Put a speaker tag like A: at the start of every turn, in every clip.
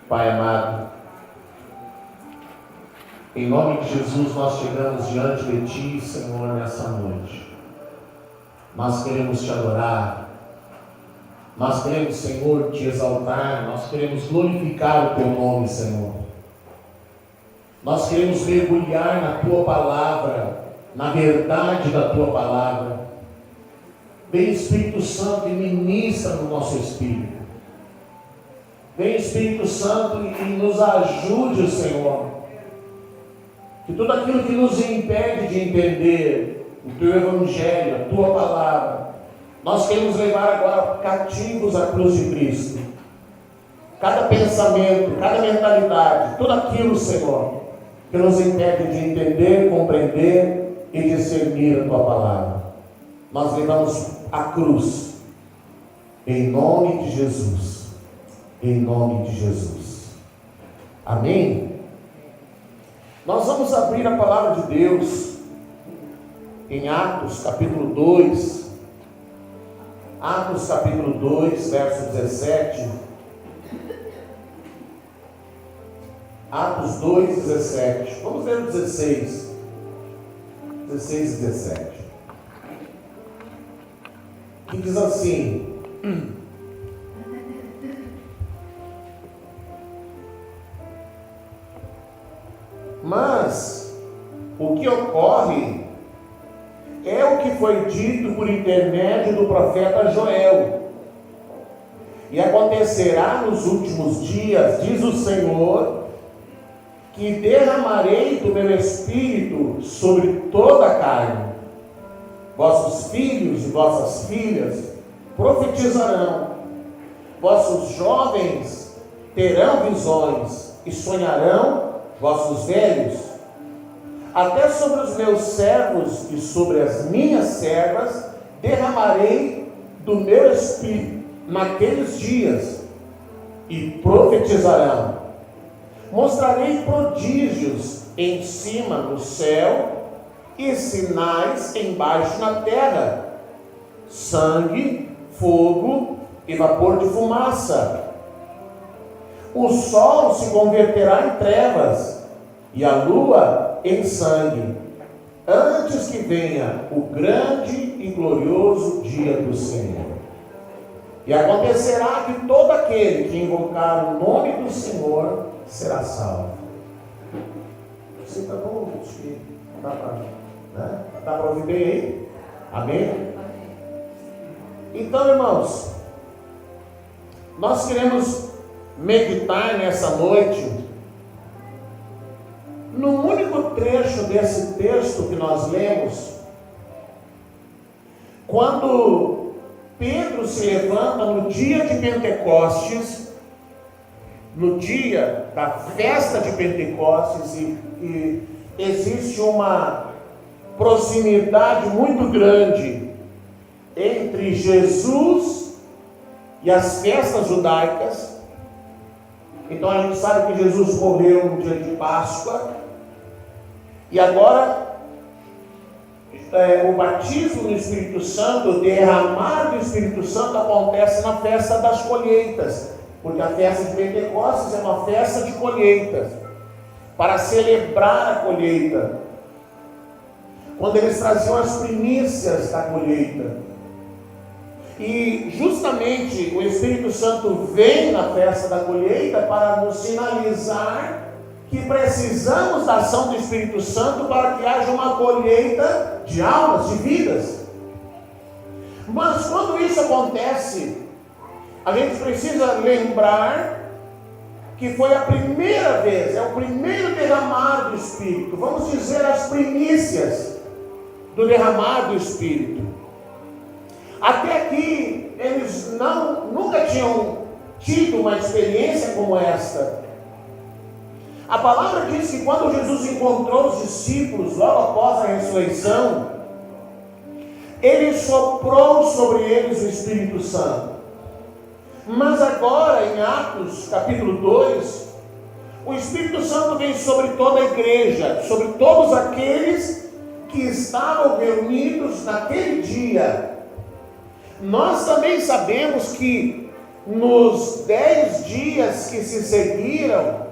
A: Pai amado, em nome de Jesus nós chegamos diante de Ti, Senhor, nessa noite. Nós queremos Te adorar, nós queremos, Senhor, Te exaltar, nós queremos glorificar o Teu nome, Senhor. Nós queremos mergulhar na Tua palavra, na verdade da Tua palavra. Vem Espírito Santo e ministra no nosso espírito. Vem Espírito Santo e nos ajude, Senhor. Que tudo aquilo que nos impede de entender o Teu Evangelho, a Tua palavra, nós queremos levar agora cativos à cruz de Cristo. Cada pensamento, cada mentalidade, tudo aquilo, Senhor, que nos impede de entender, compreender e discernir a Tua palavra, nós levamos à cruz, em nome de Jesus. Em nome de Jesus. Amém? Nós vamos abrir a palavra de Deus em Atos capítulo 2. Atos capítulo 2, verso 17. Atos 2, 17. Vamos ler o 16. 16 e 17. Que diz assim: mas o que ocorre é o que foi dito por intermédio do profeta Joel. E acontecerá nos últimos dias, diz o Senhor, que derramarei do meu espírito sobre toda a carne. Vossos filhos e vossas filhas profetizarão. Vossos jovens terão visões e sonharão. Vossos velhos, até sobre os meus servos e sobre as minhas servas, derramarei do meu espírito naqueles dias, e profetizarão. Mostrarei prodígios em cima no céu e sinais embaixo na terra: sangue, fogo e vapor de fumaça. O sol se converterá em trevas e a lua em sangue, antes que venha o grande e glorioso dia do Senhor. E acontecerá que todo aquele que invocar o nome do Senhor será salvo. Você está bom, filho? Dá para ouvir bem aí? Amém? Então, irmãos, nós queremos meditar nessa noite no único trecho desse texto que nós lemos, quando Pedro se levanta no dia de Pentecostes, no dia da festa de Pentecostes, e existe uma proximidade muito grande entre Jesus e as festas judaicas. Então a gente sabe que Jesus morreu no dia de Páscoa, e agora o batismo no Espírito Santo, o derramar do Espírito Santo acontece na festa das colheitas, porque a festa de Pentecostes é uma festa de colheitas, para celebrar a colheita, quando eles traziam as primícias da colheita. E justamente o Espírito Santo vem na festa da colheita para nos sinalizar que precisamos da ação do Espírito Santo para que haja uma colheita de almas, de vidas. Mas quando isso acontece, a gente precisa lembrar que foi a primeira vez, é o primeiro derramar do Espírito, vamos dizer as primícias do derramar do Espírito. Até aqui, eles nunca tinham tido uma experiência como esta. A palavra diz que quando Jesus encontrou os discípulos, logo após a ressurreição, Ele soprou sobre eles o Espírito Santo. Mas agora, em Atos capítulo 2, o Espírito Santo vem sobre toda a igreja, sobre todos aqueles que estavam reunidos naquele dia. Nós também sabemos que nos 10 dias que se seguiram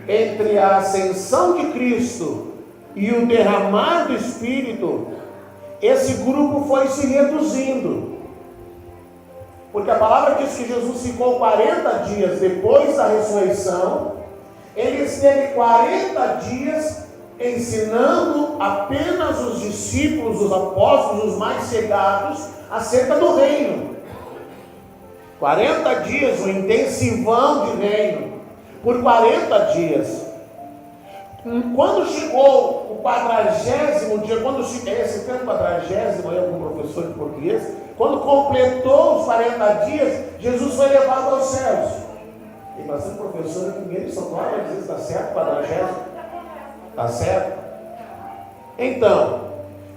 A: entre a ascensão de Cristo e o derramar do Espírito, esse grupo foi se reduzindo. Porque a palavra diz que Jesus ficou 40 dias depois da ressurreição. Ele esteve 40 dias ensinando apenas os discípulos, os apóstolos, os mais chegados, acerca do reino. 40 dias, um intensivão de reino, por 40 dias. Quando chegou o 40º dia, esse termo 40º, é algum professor de português, quando completou os 40 dias, Jesus foi levado aos céus. Tem bastante professor aqui, ninguém só fala, às vezes está certo, 40º, está certo? Então,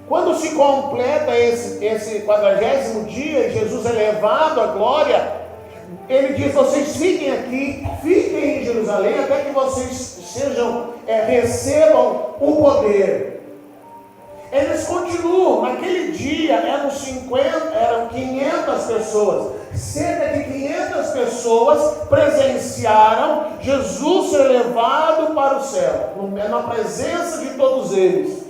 A: quando se completa esse 40º dia, Jesus é levado à glória, ele diz: vocês fiquem aqui, fiquem em Jerusalém, até que vocês recebam o poder. Eles continuam. Naquele dia eram 500 pessoas. Cerca de 500 pessoas presenciaram Jesus ser levado para o céu, na presença de todos eles.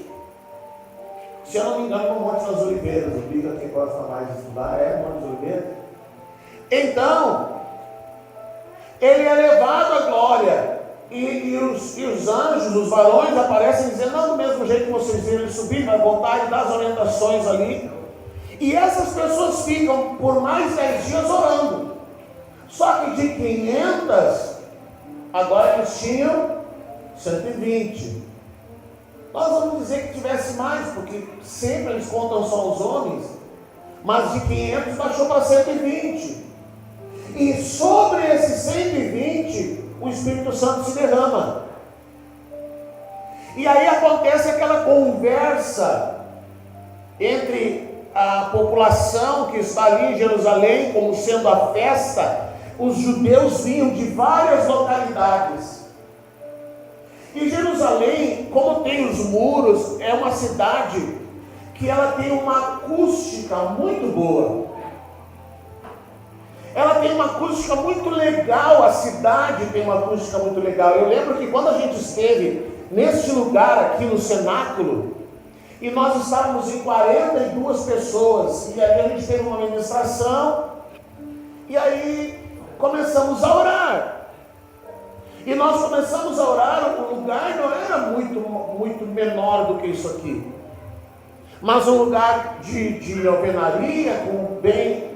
A: Se eu não me engano, no Monte das Oliveiras, o Bíblia, quem gosta mais de estudar, é Monte das Oliveiras. Então, ele é levado à glória. E os anjos, os varões, aparecem dizendo: não, do mesmo jeito que vocês viram ele subir, vai voltar e dar as orientações ali. E essas pessoas ficam por mais 10 dias orando. Só que de 500, agora eles tinham 120. Nós vamos dizer que tivesse mais, porque sempre eles contam só os homens. Mas de 500 baixou para 120. E sobre esses 120, o Espírito Santo se derrama. E aí acontece aquela conversa entre a população que está ali em Jerusalém, como sendo a festa. Os judeus vinham de várias localidades. E Jerusalém, como tem os muros, é uma cidade que ela tem uma acústica muito boa. Ela tem uma acústica muito legal, a cidade tem uma acústica muito legal. Eu lembro que quando a gente esteve neste lugar aqui no cenáculo, e nós estávamos em 42 pessoas, e aí a gente teve uma ministração, e aí começamos a orar. E nós começamos a orar, o lugar não era muito menor do que isso aqui, mas um lugar de alvenaria, com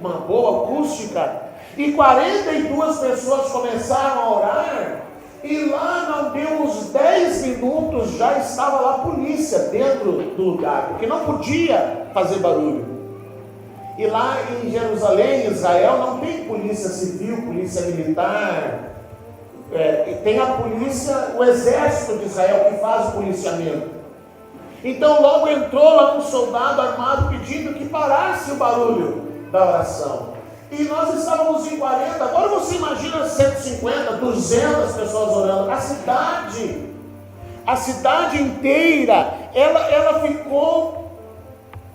A: uma boa acústica. E 42 pessoas começaram a orar, e lá não deu uns 10 minutos, já estava lá a polícia dentro do lugar, porque não podia fazer barulho. E lá em Jerusalém, Israel, não tem polícia civil, polícia militar, tem a polícia, o exército de Israel que faz o policiamento. Então logo entrou lá um soldado armado pedindo que parasse o barulho da oração. E nós estávamos em 40, agora você imagina 150, 200 pessoas orando. A cidade inteira, ela ficou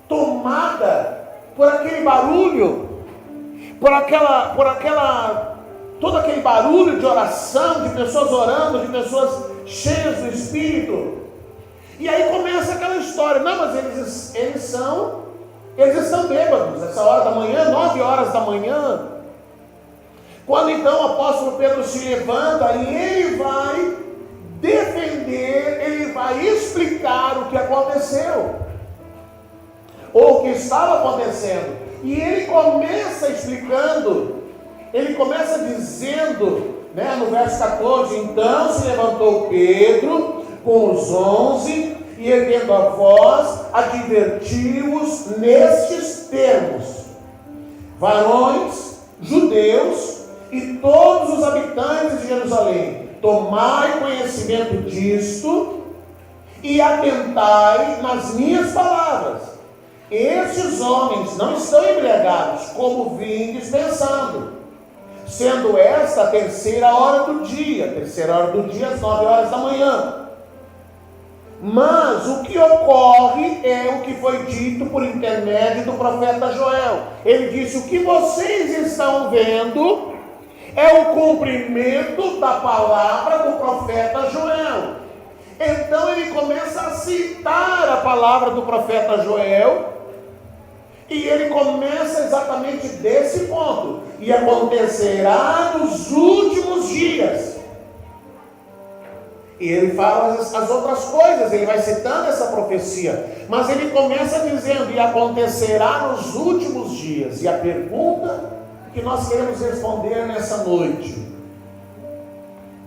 A: tomada por aquele barulho, todo aquele barulho de oração, de pessoas orando, de pessoas cheias do Espírito. E aí começa aquela história: não, mas eles estão bêbados, essa hora da manhã, 9 horas da manhã. Quando então o apóstolo Pedro se levanta e ele vai defender, ele vai explicar o que aconteceu, ou o que estava acontecendo. E ele começa explicando, ele começa dizendo, no verso 14: então se levantou Pedro com os 11, e erguendo a voz, advertiu-os nestes termos: varões, judeus e todos os habitantes de Jerusalém, tomai conhecimento disto e atentai nas minhas palavras. Estes homens não estão embriagados, como vindes pensando, sendo esta a terceira hora do dia às 9 horas da manhã. Mas o que ocorre é o que foi dito por intermédio do profeta Joel. Ele disse: o que vocês estão vendo é o cumprimento da palavra do profeta Joel. Então ele começa a citar a palavra do profeta Joel, e ele começa exatamente desse ponto: e acontecerá nos últimos dias. E ele fala as outras coisas, ele vai citando essa profecia, mas ele começa dizendo: e acontecerá nos últimos dias. E a pergunta que nós queremos responder nessa noite: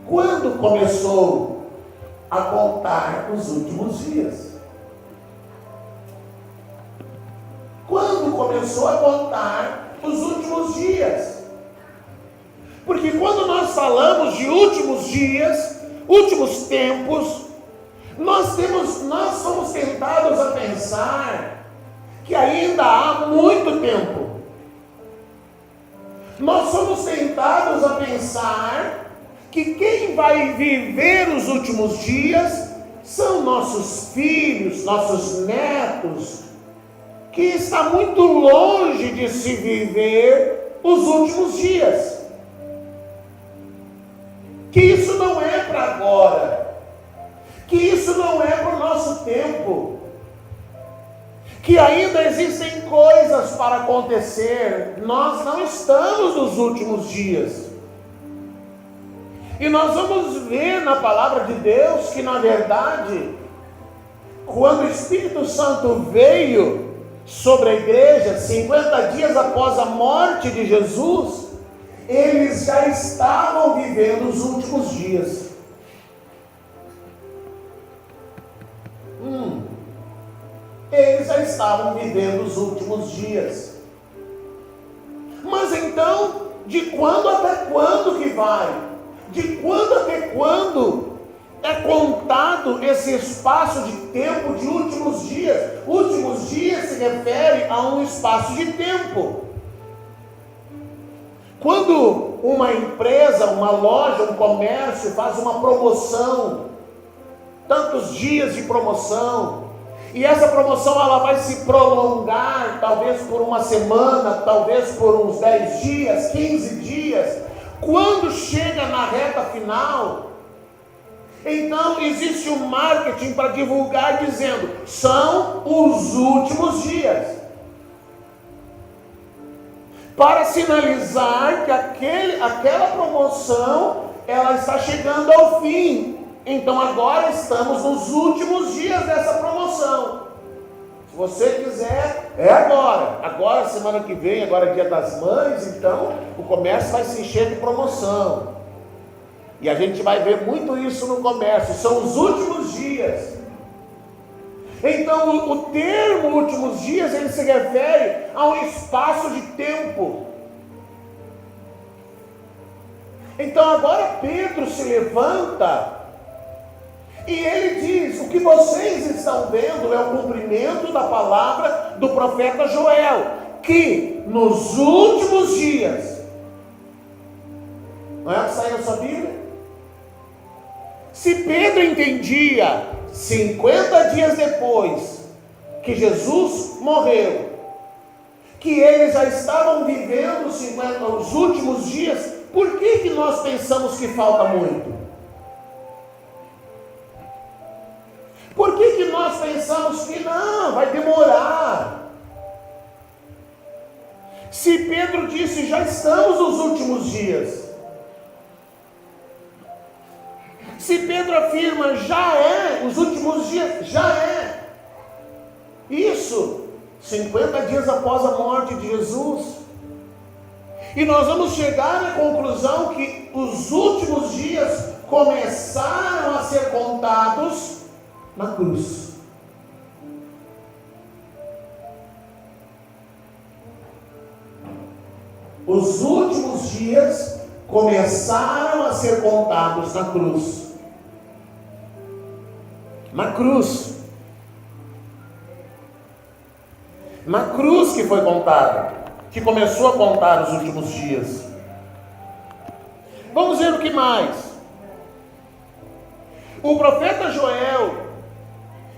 A: quando começou a contar os últimos dias? Quando começou a contar os últimos dias? Porque quando nós falamos de últimos dias, últimos tempos, nós somos tentados a pensar que ainda há muito tempo. Nós somos tentados a pensar que quem vai viver os últimos dias são nossos filhos, nossos netos, que está muito longe de se viver os últimos dias. Que isso não é para agora, que isso não é para o nosso tempo, que ainda existem coisas para acontecer. Nós não estamos nos últimos dias. E nós vamos ver na palavra de Deus que, na verdade, quando o Espírito Santo veio sobre a igreja, 50 dias após a morte de Jesus, eles já estavam vivendo os últimos dias. Eles já estavam vivendo os últimos dias. Mas então, de quando até quando que vai? De quando até quando é contado esse espaço de tempo de últimos dias? Últimos dias se refere a um espaço de tempo. Quando uma empresa, uma loja, um comércio faz uma promoção, tantos dias de promoção, e essa promoção ela vai se prolongar, talvez por uma semana, talvez por uns 10 dias, 15 dias, quando chega na reta final, então existe um marketing para divulgar dizendo: são os últimos dias, para sinalizar que aquela promoção ela está chegando ao fim. Então agora estamos nos últimos dias dessa promoção. Se você quiser, é agora. Agora, semana que vem, agora é Dia das Mães, então o comércio vai se encher de promoção. E a gente vai ver muito isso no comércio. São os últimos dias. Então o termo últimos dias, ele se refere a um espaço de tempo. Então agora Pedro se levanta e ele diz: o que vocês estão vendo é o cumprimento da palavra do profeta Joel, que nos últimos dias, não é o que sai na sua Bíblia? Se Pedro entendia 50 dias depois que Jesus morreu, que eles já estavam vivendo os últimos dias, por que nós pensamos que falta muito? Por que nós pensamos que não, vai demorar? Se Pedro disse: já estamos nos últimos dias. Se Pedro afirma: já é, os últimos dias, já é. Isso, 50 dias após a morte de Jesus. E nós vamos chegar à conclusão que os últimos dias começaram a ser contados na cruz. Os últimos dias começaram a ser contados na cruz. Na cruz. Na cruz que foi contada, que começou a contar os últimos dias. Vamos ver o que mais. O profeta Joel,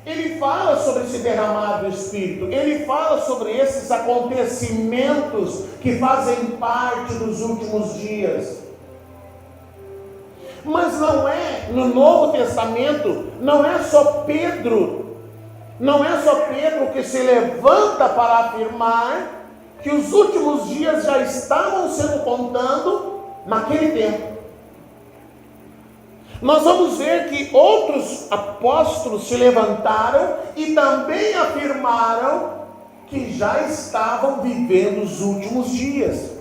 A: ele fala sobre esse derramar do Espírito, ele fala sobre esses acontecimentos que fazem parte dos últimos dias. Mas não é, no Novo Testamento, não é só Pedro que se levanta para afirmar que os últimos dias já estavam sendo contando naquele tempo. Nós vamos ver que outros apóstolos se levantaram e também afirmaram que já estavam vivendo os últimos dias.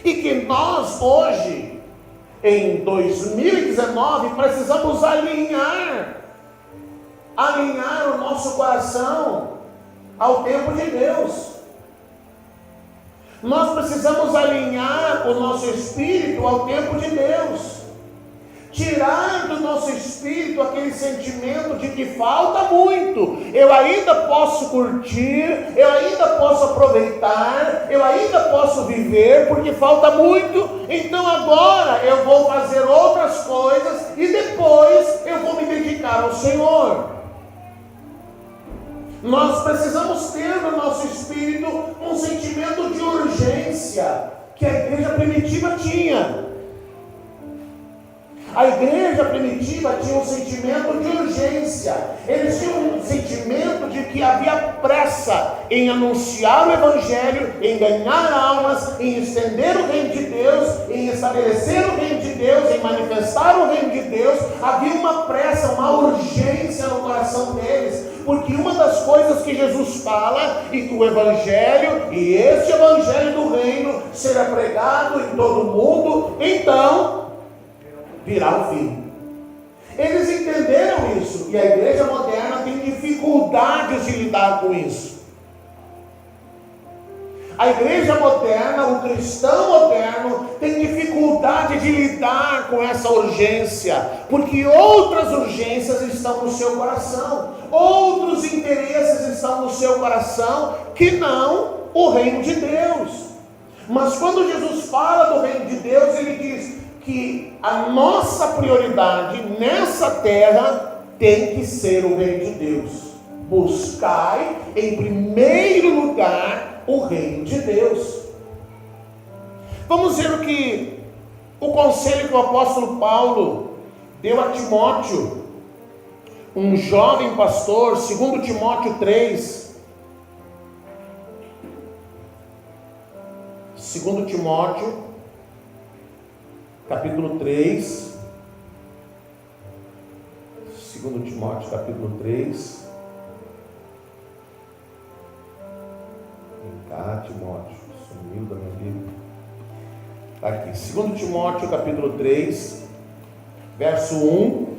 A: E que nós hoje, em 2019, precisamos alinhar o nosso coração ao tempo de Deus. Nós precisamos alinhar o nosso espírito ao tempo de Deus. Tirar do nosso espírito aquele sentimento de que falta muito. Eu ainda posso curtir, eu ainda posso aproveitar, eu ainda posso viver, porque falta muito. Então agora eu vou fazer outras coisas e depois eu vou me dedicar ao Senhor. Nós precisamos ter no nosso espírito um sentimento de urgência que a igreja primitiva tinha. A igreja primitiva tinha um sentimento de urgência. Eles tinham um sentimento de que havia pressa em anunciar o Evangelho, em ganhar almas, em estender o reino de Deus, em estabelecer o reino de Deus, em manifestar o reino de Deus. Havia uma pressa, uma urgência no coração deles. Porque uma das coisas que Jesus fala, e que o Evangelho, e este Evangelho do reino, será pregado em todo o mundo, então virá o fim. Eles entenderam isso, e a igreja moderna tem dificuldades de lidar com isso. A igreja moderna, o cristão moderno, tem dificuldade de lidar com essa urgência, porque outras urgências estão no seu coração, outros interesses estão no seu coração, que não o reino de Deus. Mas quando Jesus fala do reino de Deus, ele diz que a nossa prioridade nessa terra tem que ser o reino de Deus. Buscai em primeiro lugar o reino de Deus. Vamos ver o conselho que o apóstolo Paulo deu a Timóteo, um jovem pastor, 2 Timóteo 3. 2 Timóteo, capítulo 3. 2 Timóteo, capítulo 3. Timóteo, sumiu da minha Bíblia. Está aqui, 2 Timóteo, capítulo 3, verso 1.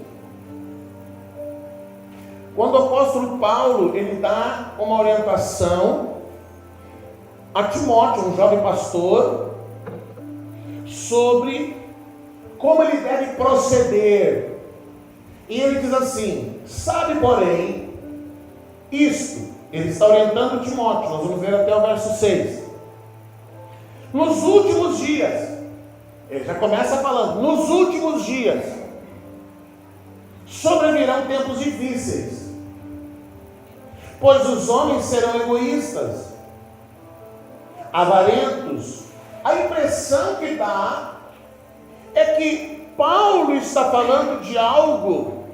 A: Quando o apóstolo Paulo, ele dá uma orientação a Timóteo, um jovem pastor, sobre como ele deve proceder. E ele diz assim: sabe, porém, isto. Ele está orientando Timóteo, nós vamos ver até o verso 6. Nos últimos dias, ele já começa falando, nos últimos dias, sobrevirão tempos difíceis, pois os homens serão egoístas, avarentos. A impressão que dá é que Paulo está falando de algo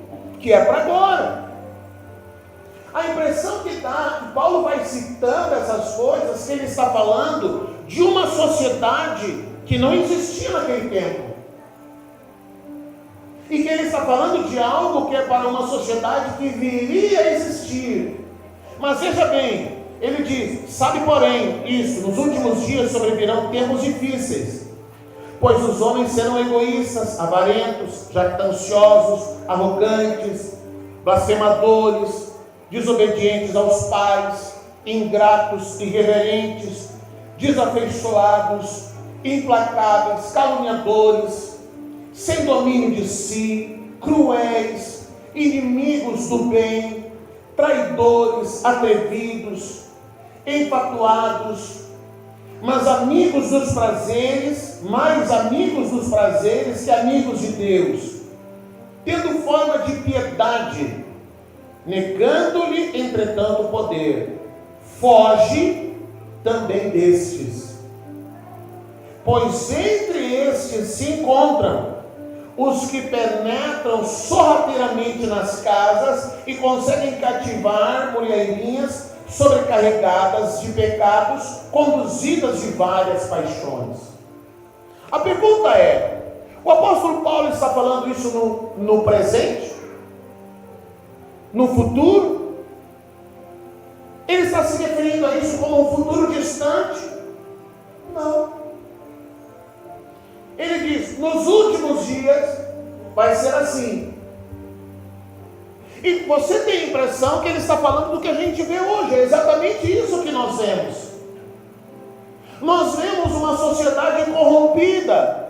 A: que é para agora. A impressão que dá, que Paulo vai citando essas coisas, que ele está falando de uma sociedade que não existia naquele tempo. E que ele está falando de algo que é para uma sociedade que viria a existir. Mas veja bem, ele diz, sabe porém, isso, nos últimos dias sobrevirão tempos difíceis, pois os homens serão egoístas, avarentos, jactanciosos, arrogantes, blasfemadores, desobedientes aos pais, ingratos, irreverentes, desafeiçoados, implacáveis, caluniadores, sem domínio de si, cruéis, inimigos do bem, traidores, atrevidos, enfatuados, mas amigos dos prazeres, mais amigos dos prazeres que amigos de Deus, tendo forma de piedade, negando-lhe, entretanto, o poder. Foge também destes. pois entre estes se encontram os que penetram sorrateiramente nas casas e conseguem cativar mulherinhas sobrecarregadas de pecados, conduzidas de várias paixões. A pergunta é: o apóstolo Paulo está falando isso no presente? No futuro? Ele está se referindo a isso como um futuro distante? Não. Ele diz: nos últimos dias vai ser assim. E você tem a impressão que ele está falando do que a gente vê hoje. É exatamente isso que nós vemos. Nós vemos uma sociedade corrompida.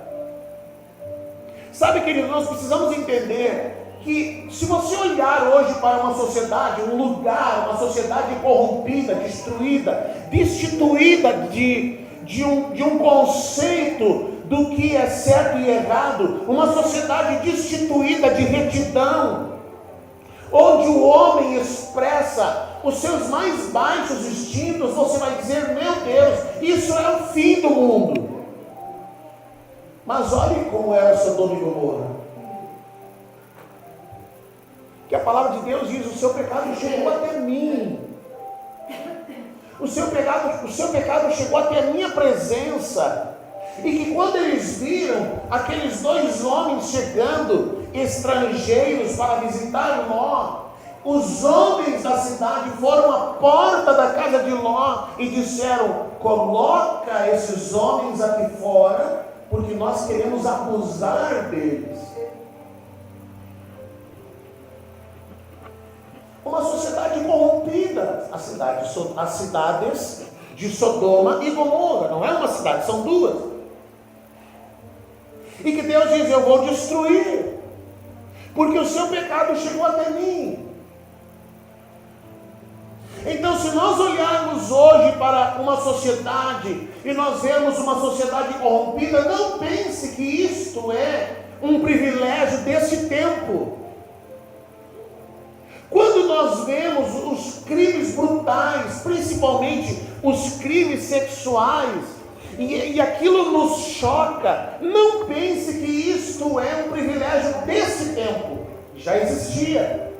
A: Sabe, querido, nós precisamos entender que se você olhar hoje para uma sociedade, um lugar, uma sociedade corrompida, destruída, destituída de um conceito do que é certo e errado, uma sociedade destituída de retidão, onde o homem expressa os seus mais baixos instintos, você vai dizer: meu Deus, isso é o fim do mundo. Mas olhe como era Sodoma e Gomorra, que a palavra de Deus diz: o seu pecado chegou até mim, o seu pecado chegou até a minha presença. E que quando eles viram aqueles dois homens chegando, estrangeiros, para visitar Ló, os homens da cidade foram à porta da casa de Ló e disseram: coloca esses homens aqui fora, porque nós queremos abusar deles. Uma sociedade corrompida, as cidades de Sodoma e Gomorra, não é uma cidade, são duas. E que Deus diz: eu vou destruir, porque o seu pecado chegou até mim. Então, se nós olharmos hoje para uma sociedade e nós vemos uma sociedade corrompida, não pense que isto é um privilégio desse tempo. Quando nós vemos os crimes brutais, principalmente os crimes sexuais, e aquilo nos choca, não pense que isto é um privilégio desse tempo. Já existia,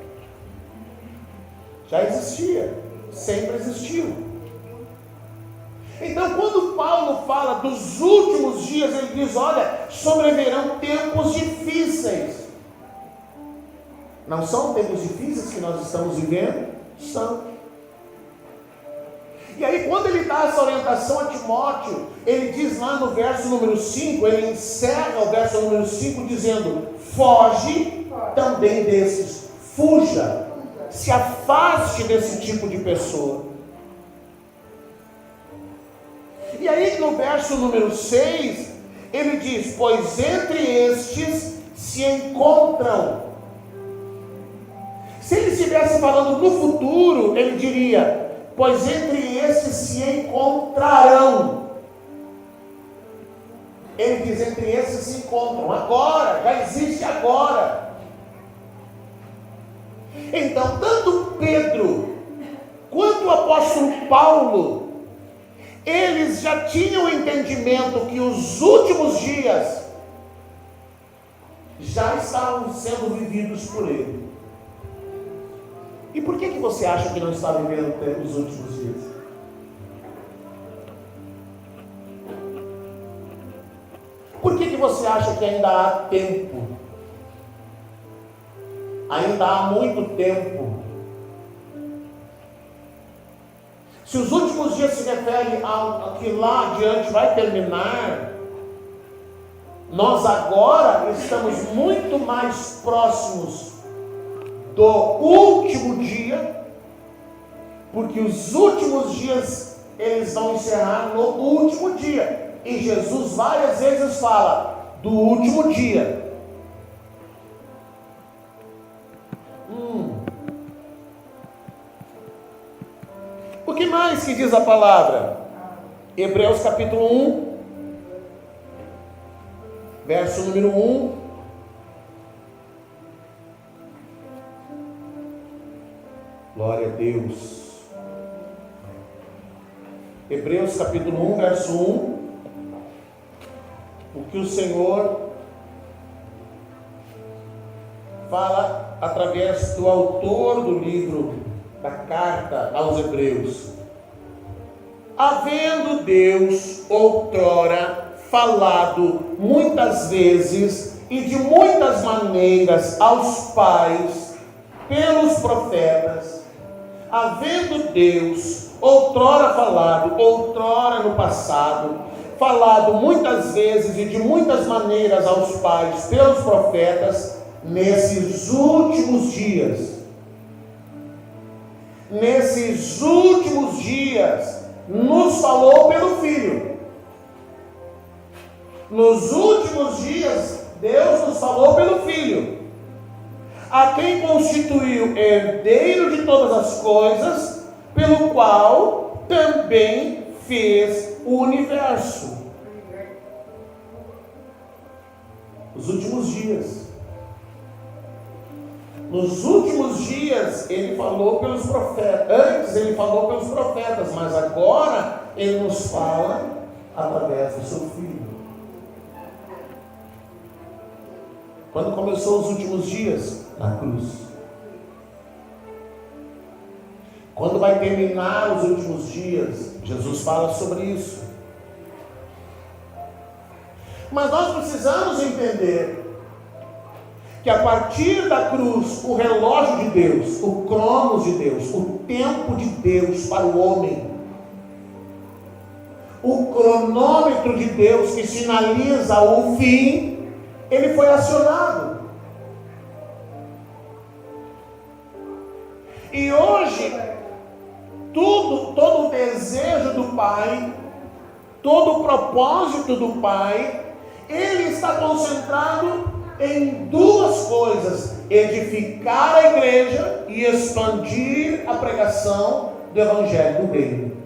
A: sempre existiu. Então, quando Paulo fala dos últimos dias, ele diz: olha, sobrevirão tempos difíceis. Não são tempos difíceis que nós estamos vivendo? São. E aí, quando ele dá essa orientação a Timóteo, ele diz lá no verso número 5, ele encerra o verso número 5 dizendo: foge também desses, fuja, se afaste desse tipo de pessoa. E aí no verso número 6, ele diz: pois entre estes se encontram. Se ele estivesse falando no futuro, ele diria: pois entre estes se encontrarão. Ele diz: entre estes se encontram, agora, já existe agora. Então, tanto Pedro quanto o apóstolo Paulo, eles já tinham o entendimento que os últimos dias já estavam sendo vividos por ele. E por que você acha que não está vivendo os últimos dias? Por que você acha que ainda há tempo? Ainda há muito tempo. Se os últimos dias se referem ao que lá adiante vai terminar, nós agora estamos muito mais próximos do último dia, porque os últimos dias eles vão encerrar no último dia, e Jesus várias vezes fala do último dia. O que mais que diz a palavra? Hebreus capítulo 1, verso número 1. Glória a Deus. Hebreus capítulo 1, verso 1. o que o Senhor fala através do autor do livro da carta aos Hebreus. Havendo Deus outrora falado muitas vezes e de muitas maneiras aos pais pelos profetas, havendo Deus outrora falado, outrora no passado, falado muitas vezes e de muitas maneiras aos pais pelos profetas, nesses últimos dias, nos falou pelo Filho. Nos últimos dias, Deus nos falou pelo Filho, a quem constituiu herdeiro de todas as coisas, pelo qual também fez o universo. Os últimos dias. Nos últimos dias, ele falou pelos profetas. Antes, ele falou pelos profetas, mas agora, ele nos fala através do seu Filho. Quando começou os últimos dias? Na cruz. Quando vai terminar os últimos dias? Jesus fala sobre isso. Mas nós precisamos entender que a partir da cruz, o relógio de Deus, o cronos de Deus, o tempo de Deus para o homem, o cronômetro de Deus que sinaliza o fim, ele foi acionado. E hoje, todo o desejo do Pai, todo o propósito do Pai, ele está concentrado em duas coisas: edificar a igreja e expandir a pregação do Evangelho do Reino.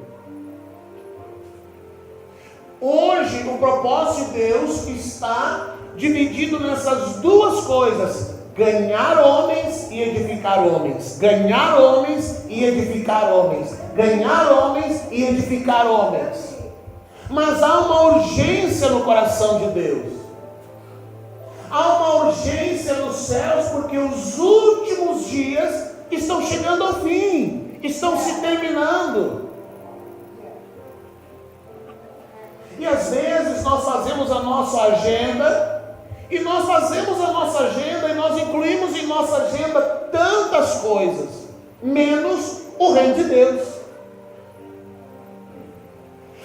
A: Hoje, o propósito de Deus está dividido nessas duas coisas: ganhar homens e edificar homens, ganhar homens e edificar homens, ganhar homens e edificar homens. Mas há uma urgência no coração de Deus. Há uma urgência nos céus, porque os últimos dias estão chegando ao fim, estão se terminando. E às vezes nós fazemos a nossa agenda, e nós incluímos em nossa agenda tantas coisas, menos o reino de Deus.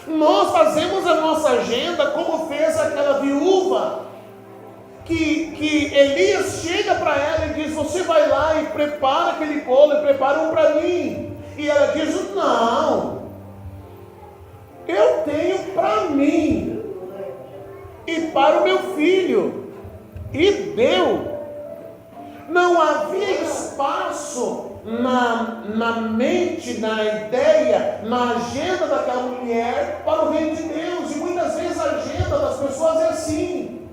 A: Nós fazemos a nossa agenda como fez aquela viúva, que Elias chega para ela e diz: você vai lá e prepara aquele bolo e prepara um para mim. E ela diz: não, eu tenho para mim e para o meu filho. E deu. Não havia espaço na mente, na ideia, na agenda daquela mulher para o reino de Deus. E muitas vezes a agenda das pessoas é assim: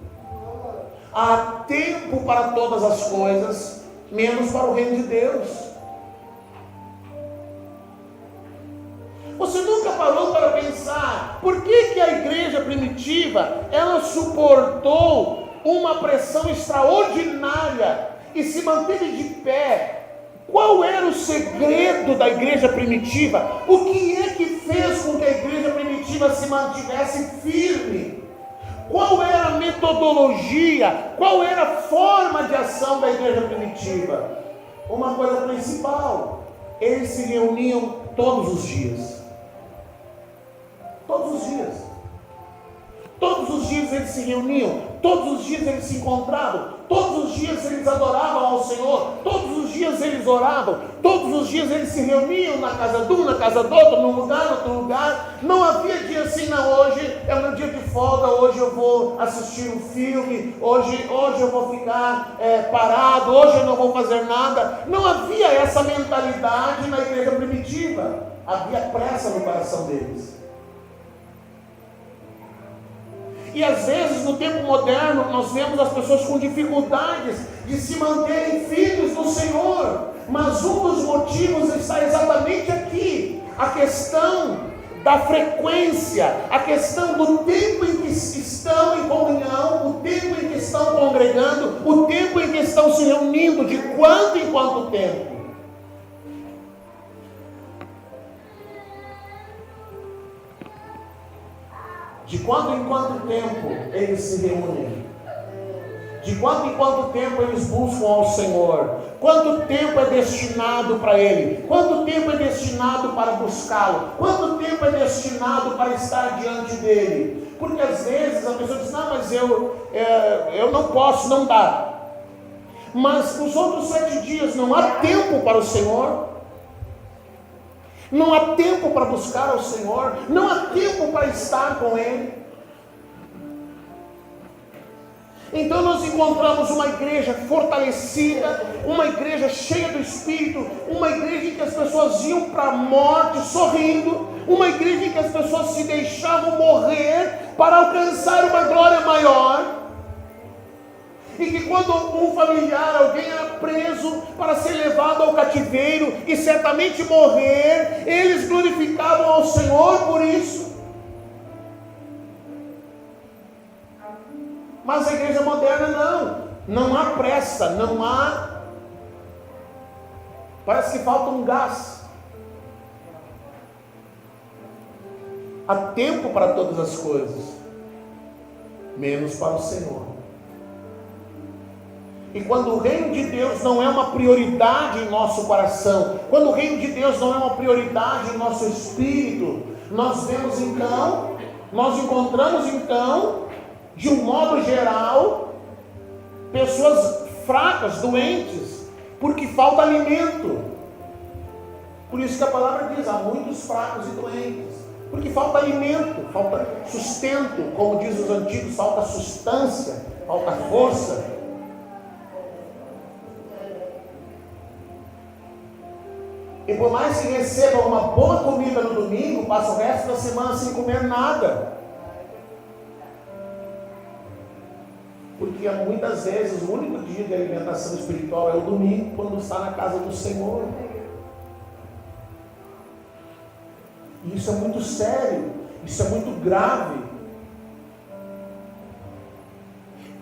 A: há tempo para todas as coisas, menos para o reino de Deus. Você nunca parou para pensar por que a igreja primitiva ela suportou uma pressão extraordinária e se manteve de pé? Qual era o segredo da igreja primitiva? O que é que fez com que a igreja primitiva se mantivesse firme? Qual era a metodologia? Qual era a forma de ação da igreja primitiva? Uma coisa principal: eles se reuniam todos os dias. Todos os dias. Todos os dias eles se reuniam, todos os dias eles se encontravam, todos os dias eles adoravam ao Senhor, todos os dias eles oravam, todos os dias eles se reuniam na casa de um, na casa do outro, num lugar, no outro lugar. Não havia dia assim: não, hoje é meu dia de folga, hoje eu vou assistir um filme, hoje eu vou ficar parado, hoje eu não vou fazer nada. Não havia essa mentalidade na igreja primitiva. Havia pressa no coração deles. E às vezes, no tempo moderno, nós vemos as pessoas com dificuldades de se manterem firmes no Senhor. Mas um dos motivos está exatamente aqui: a questão da frequência, a questão do tempo em que estão em comunhão estão se reunindo de quanto em quanto tempo? De quanto em quanto tempo eles se reúnem? De quanto em quanto tempo eles buscam ao Senhor? Quanto tempo é destinado para Ele? Quanto tempo é destinado para buscá-lo? Quanto tempo é destinado para estar diante dEle? Porque às vezes a pessoa diz, não, mas eu não posso, não dá. Mas nos outros 7 dias não há tempo para o Senhor? Não há tempo para buscar ao Senhor? Não há tempo para estar com Ele? Então nós encontramos uma igreja fortalecida, uma igreja cheia do Espírito, uma igreja em que as pessoas iam para a morte sorrindo, uma igreja em que as pessoas se deixavam morrer para alcançar uma glória maior, e que quando um familiar, alguém era preso para ser levado ao cativeiro e certamente morrer, eles glorificavam ao Senhor por isso. Mas a igreja moderna não há pressa, não há, parece que falta um gás. Há tempo para todas as coisas, menos para o Senhor. E quando o reino de Deus não é uma prioridade em nosso coração, quando o reino de Deus não é uma prioridade em nosso espírito, nós encontramos então, de um modo geral, pessoas fracas, doentes, porque falta alimento. Por isso que a palavra diz, há muitos fracos e doentes, porque falta alimento, falta sustento, como diz os antigos, falta substância, falta força. E por mais que receba uma boa comida no domingo, passa o resto da semana sem comer nada. Porque muitas vezes o único dia de alimentação espiritual é o domingo, quando está na casa do Senhor. E isso é muito sério, isso é muito grave.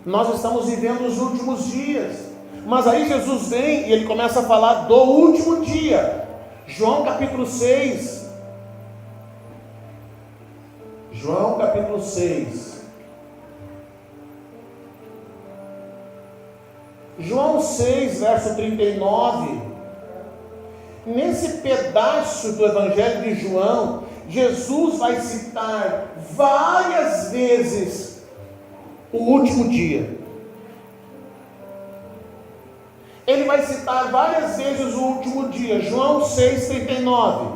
A: Nós estamos vivendo os últimos dias, mas aí Jesus vem e ele começa a falar do último dia. João capítulo 6. João capítulo 6. João 6, verso 39. Nesse pedaço do Evangelho de João, Jesus vai citar várias vezes o último dia. Ele vai citar várias vezes o último dia. João 6, 39.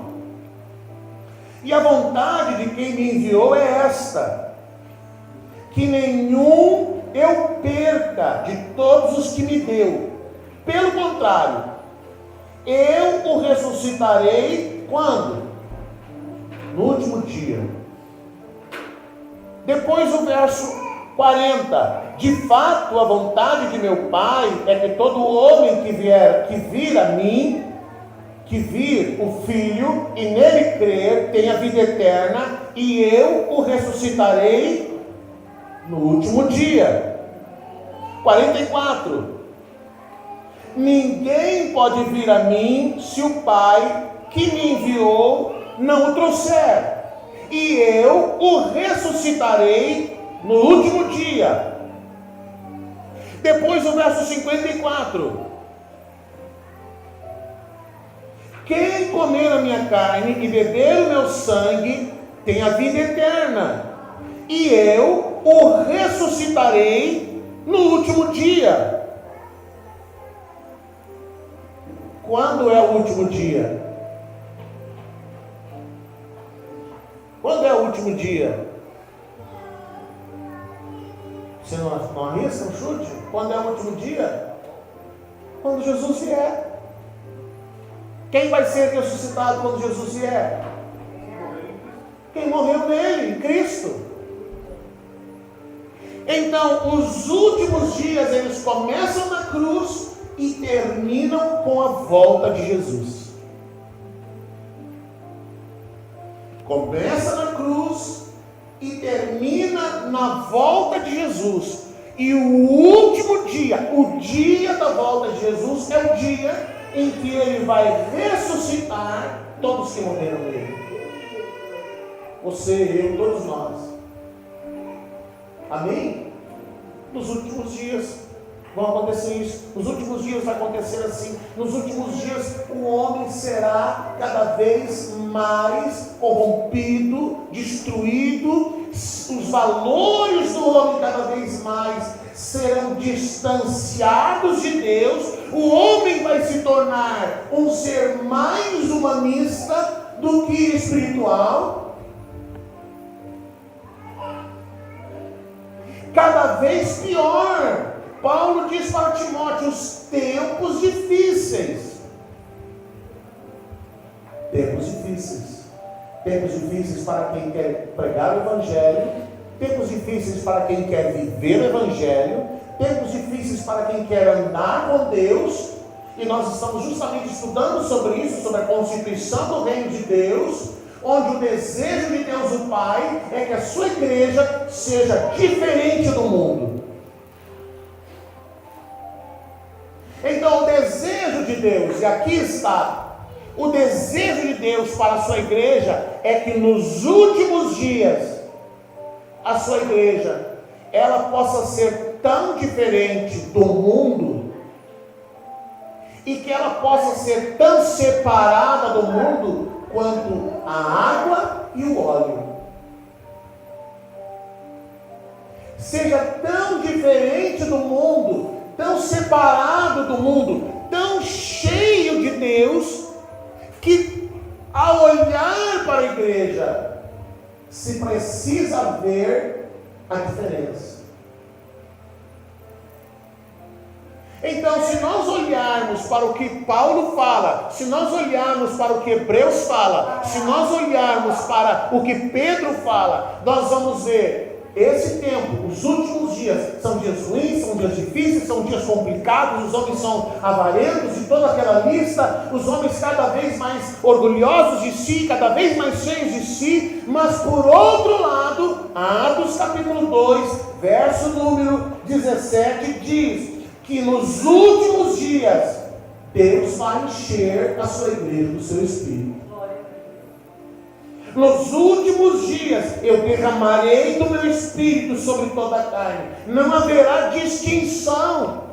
A: E a vontade de quem me enviou é esta: que nenhum eu perca de todos os que me deu. Pelo contrário, eu o ressuscitarei quando? No último dia. Depois o verso 40. De fato, a vontade de meu Pai é que todo homem que vir a mim, que vir o Filho e nele crer, tenha vida eterna, e eu o ressuscitarei no último dia. 44. Ninguém pode vir a mim se o Pai que me enviou não o trouxer, e eu o ressuscitarei no último dia. Depois o verso 54. Quem comer a minha carne e beber o meu sangue tem a vida eterna, e eu o ressuscitarei no último dia. Quando é o último dia? Quando é o último dia? Você não arrisca um chute? Quando é o último dia? Quando Jesus vier. Quem vai ser ressuscitado quando Jesus vier? Quem morreu nele, em Cristo. Então, os últimos dias, eles começam na cruz e terminam com a volta de Jesus. Começa na cruz e termina na volta de Jesus. E o último dia, o dia da volta de Jesus, é o dia em que Ele vai ressuscitar todos que morreram nele. Você, eu, todos nós. Amém? Nos últimos dias vão acontecer isso. Nos últimos dias vai acontecer assim. Nos últimos dias o homem será cada vez mais corrompido, destruído. Os valores do homem cada vez mais serão distanciados de Deus. O homem vai se tornar um ser mais humanista do que espiritual. Cada vez pior. Paulo diz para Timóteo: os tempos difíceis. Tempos difíceis. Tempos difíceis para quem quer pregar o Evangelho. Tempos difíceis para quem quer viver o Evangelho. Tempos difíceis para quem quer andar com Deus. E nós estamos justamente estudando sobre isso, sobre a constituição do reino de Deus, onde o desejo de Deus o Pai é que a sua igreja seja diferente do mundo. Então o desejo de Deus, e aqui está, o desejo de Deus para a sua igreja é que nos últimos dias, a sua igreja, ela possa ser tão diferente do mundo, e que ela possa ser tão separada do mundo, quanto a água e o óleo. Seja tão diferente do mundo, tão separado do mundo, tão cheio de Deus, que ao olhar para a igreja, se precisa ver a diferença. Então, se nós olharmos para o que Paulo fala, se nós olharmos para o que Hebreus fala, se nós olharmos para o que Pedro fala, nós vamos ver esse tempo, os últimos dias, são dias ruins, são dias difíceis, são dias complicados, os homens são avarentos, e toda aquela lista, os homens cada vez mais orgulhosos de si, cada vez mais cheios de si. Mas por outro lado, Atos capítulo 2, verso número 17, diz que nos últimos dias, Deus vai encher a sua igreja do seu Espírito. Nos últimos dias, eu derramarei do meu Espírito sobre toda a carne. Não haverá distinção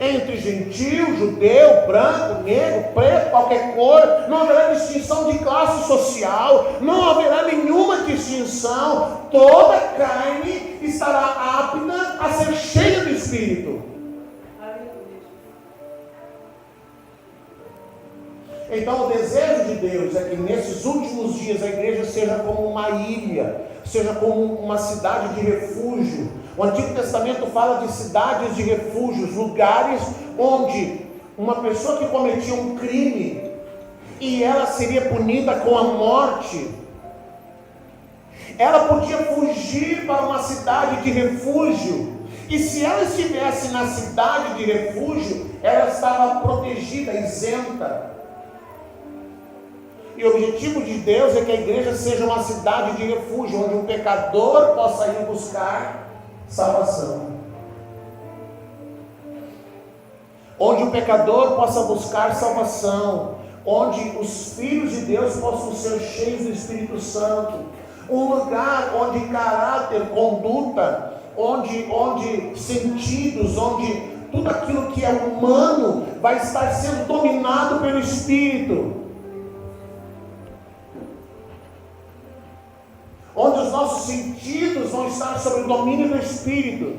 A: entre gentil, judeu, branco, negro, preto, qualquer cor. Não haverá distinção de classe social. Não haverá nenhuma distinção. Toda a carne estará apta a ser cheia do Espírito. Então o desejo de Deus é que nesses últimos dias a igreja seja como uma ilha, seja como uma cidade de refúgio. O Antigo Testamento fala de cidades de refúgios, lugares onde uma pessoa que cometia um crime e ela seria punida com a morte, ela podia fugir para uma cidade de refúgio. E se ela estivesse na cidade de refúgio, ela estava protegida, isenta. E o objetivo de Deus é que a igreja seja uma cidade de refúgio, onde um pecador possa ir buscar salvação. Onde o pecador possa buscar salvação. Onde os filhos de Deus possam ser cheios do Espírito Santo. Um lugar onde caráter, conduta, onde sentidos, onde tudo aquilo que é humano vai estar sendo dominado pelo Espírito. Onde os nossos sentidos vão estar sob o domínio do Espírito.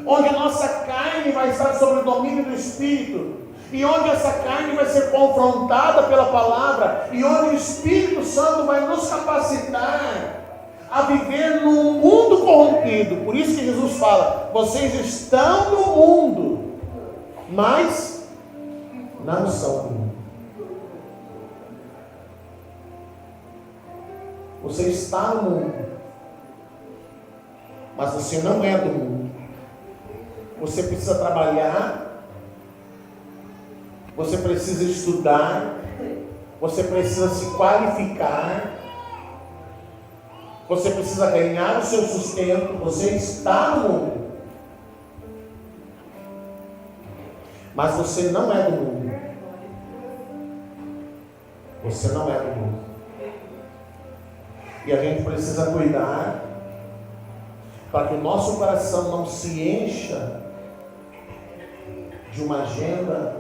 A: Onde a nossa carne vai estar sob o domínio do Espírito. E onde essa carne vai ser confrontada pela palavra. E onde o Espírito Santo vai nos capacitar a viver num mundo corrompido. Por isso que Jesus fala: vocês estão no mundo, mas não são do mundo. Você está no mundo, mas você não é do mundo. Você precisa trabalhar, você precisa estudar, você precisa se qualificar, Você precisa ganhar o seu sustento. Você está no mundo, mas você não é do mundo. Você não é do mundo. E a gente precisa cuidar para que o nosso coração não se encha de uma agenda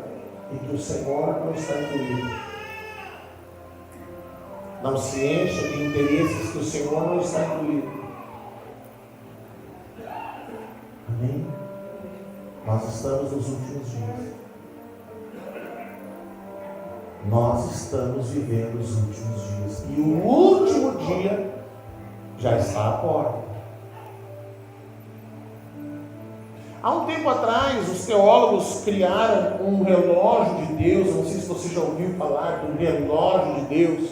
A: em que o Senhor não está incluído. Não se encha de interesses que o Senhor não está incluído. Amém? Nós estamos nos últimos dias. Nós estamos vivendo os últimos dias. E o último dia já está à porta. Há um tempo atrás, os teólogos criaram um relógio de Deus. Não sei se você já ouviu falar do relógio de Deus.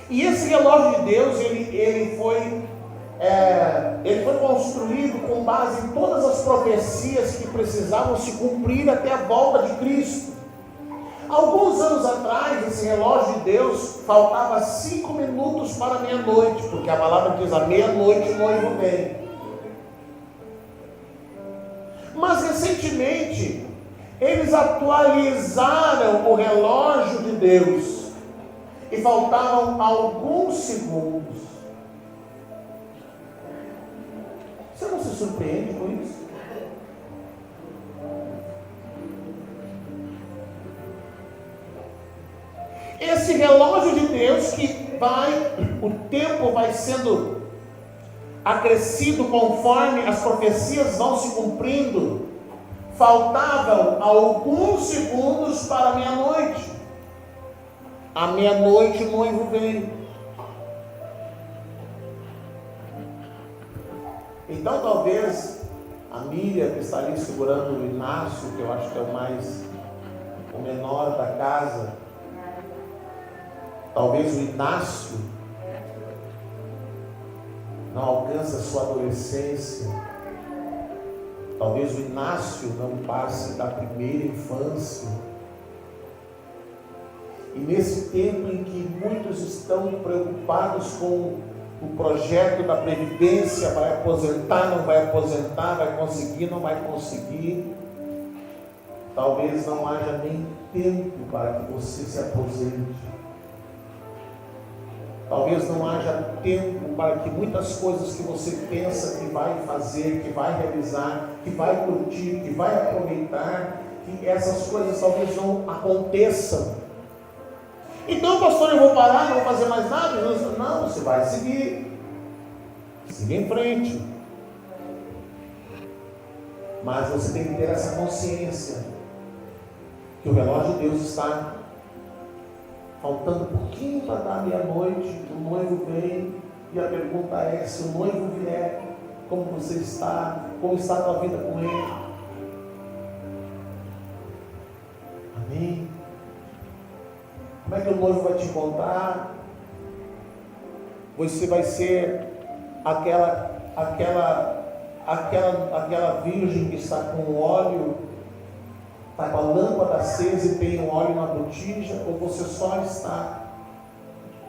A: E esse relógio de Deus, ele foi construído com base em todas as profecias que precisavam se cumprir até a volta de Cristo. Alguns anos atrás, esse relógio de Deus faltava 5 minutos para meia-noite, porque a palavra diz: à meia-noite o noivo vem. Mas recentemente, eles atualizaram o relógio de Deus e faltavam alguns segundos. Você não se surpreende com isso? Esse relógio de Deus o tempo vai sendo acrescido conforme as profecias vão se cumprindo. Faltavam alguns segundos para a meia-noite. À meia-noite o noivo veio. Então talvez a Miriam, que está ali segurando o Inácio, que eu acho que é o menor da casa, talvez o Inácio não alcance a sua adolescência. Talvez o Inácio não passe da primeira infância. E nesse tempo em que muitos estão preocupados com o projeto da Previdência, vai aposentar, não vai aposentar, vai conseguir, não vai conseguir, talvez não haja nem tempo para que você se aposente. Talvez não haja tempo para que muitas coisas que você pensa que vai fazer, que vai realizar, que vai curtir, que vai aproveitar, que essas coisas talvez não aconteçam. Então, pastor, eu vou parar, não vou fazer mais nada? Não, você vai seguir. Siga em frente. Mas você tem que ter essa consciência que o relógio de Deus está faltando um pouquinho para dar meia-noite, o noivo vem, e a pergunta é: se o noivo vier, como você está? Como está a tua vida com ele? Amém? Como é que o noivo vai te encontrar? Você vai ser aquela virgem que está com óleo, está com a lâmpada acesa e tem um óleo na botija, ou você só está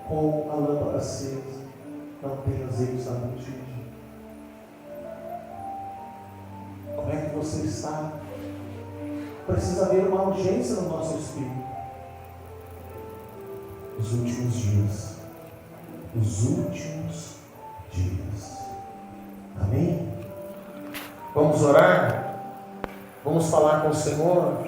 A: com a lâmpada acesa, não tem azeite na botija? Como é que você está? Precisa haver uma urgência no nosso espírito. Os últimos dias. Os últimos dias. Amém? Vamos orar? Vamos falar com o Senhor?